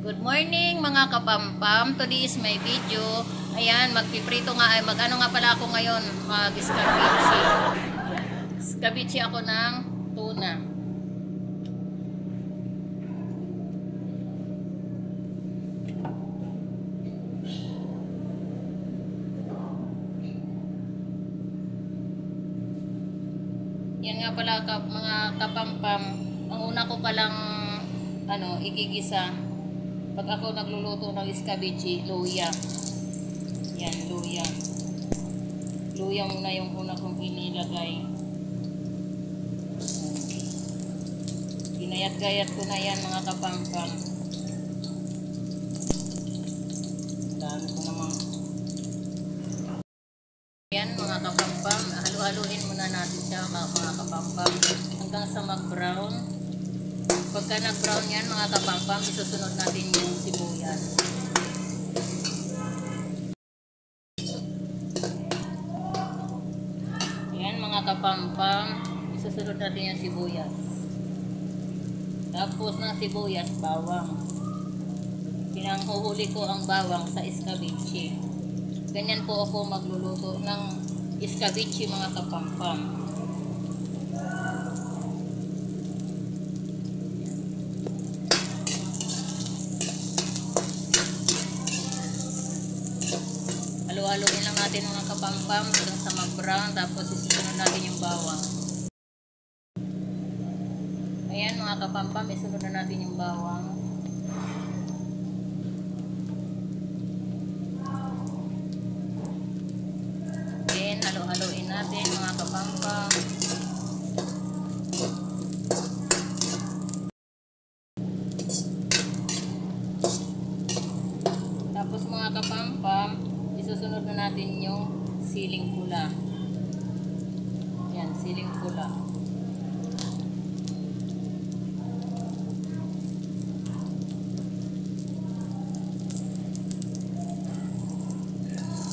Good morning mga kapampam. Today is my video. Ayan, magpiprito nga ay mag-ano nga pala ako ngayon, mag-scabeche. Scabeche ako ng tuna. Yan nga pala mga kapampam. Ang una ko palang igigisa pag ako nagluluto ng scabeche, luya. Yan, luya. Luya muna yung una kong inilagay. Ginayat-gayat ko na yan mga kapampam. Dami ko namang. Yan mga kapampam. Halu-haluin muna natin siya mga kapampam hanggang sa mag-brown. Pagka nag-brown yan mga kapampam, isusunod natin yung sibuyas. Yan mga kapampam, isusunod natin yung sibuyas. Tapos ng sibuyas, bawang. Pinanghuhuli ko ang bawang sa scabeche. Ganyan po ako magluluto ng scabeche mga kapampam. Haluin lang natin mga kapampam hanggang sa mag-brown, tapos isunod natin yung bawang. Ayan mga kapampam, isunod na natin yung bawang. Then haluin natin mga kapampam. Tapos mga kapampam, isusunod na natin yung siling pula. Yan, siling pula.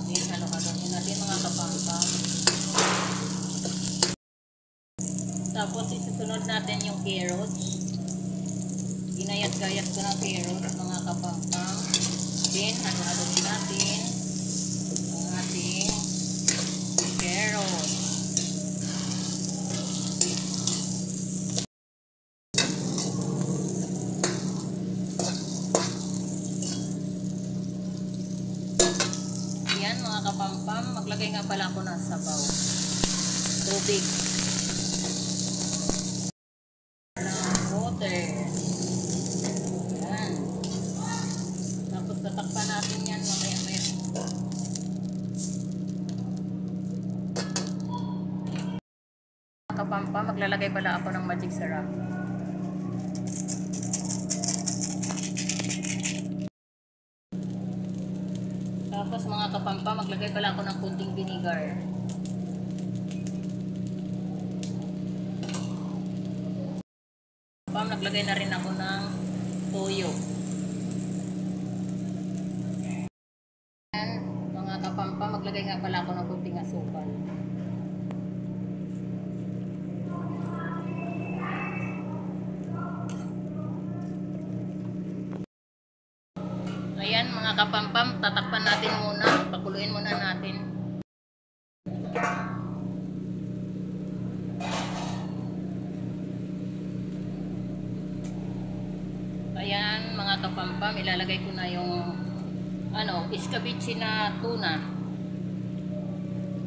Then, halo-haloin natin mga kapampam. Tapos, isusunod natin yung carrots. Ginayat-gayat ko ng carrots mga kapampam. Then, halo-haloin natin ang ating carrots. Yan mga kapampam, maglagay nga pala ako ng sabaw. Tubig. Water. Yan. Tapos tatakpan natin yan mamaya-maya. Kapampa, maglalagay pala ako ng magic syrup. Tapos mga kapampa, maglagay pala ako ng kunting vinegar. Naglagay na rin ako ng toyo. Mga kapampa, maglagay nga pala ako ng kunting asukal. Ayan mga kapampam, tatakpan natin muna, pakuluin muna natin. Ayan mga kapampam, ilalagay ko na yung scabeche na tuna.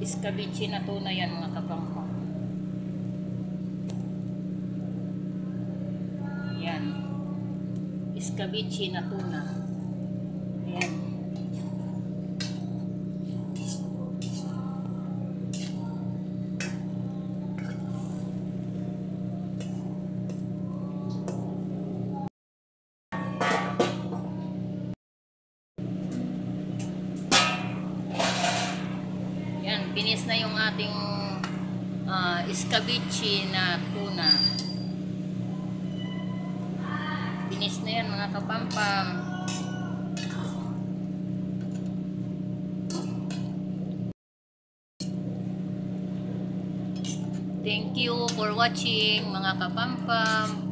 Scabeche na tuna yan mga kapampam. Yan. Scabeche na tuna. Ayan. Yan, finish na yung ating scabeche na tuna. Finish na yan mga kapampam. Thank you for watching mga kapampam.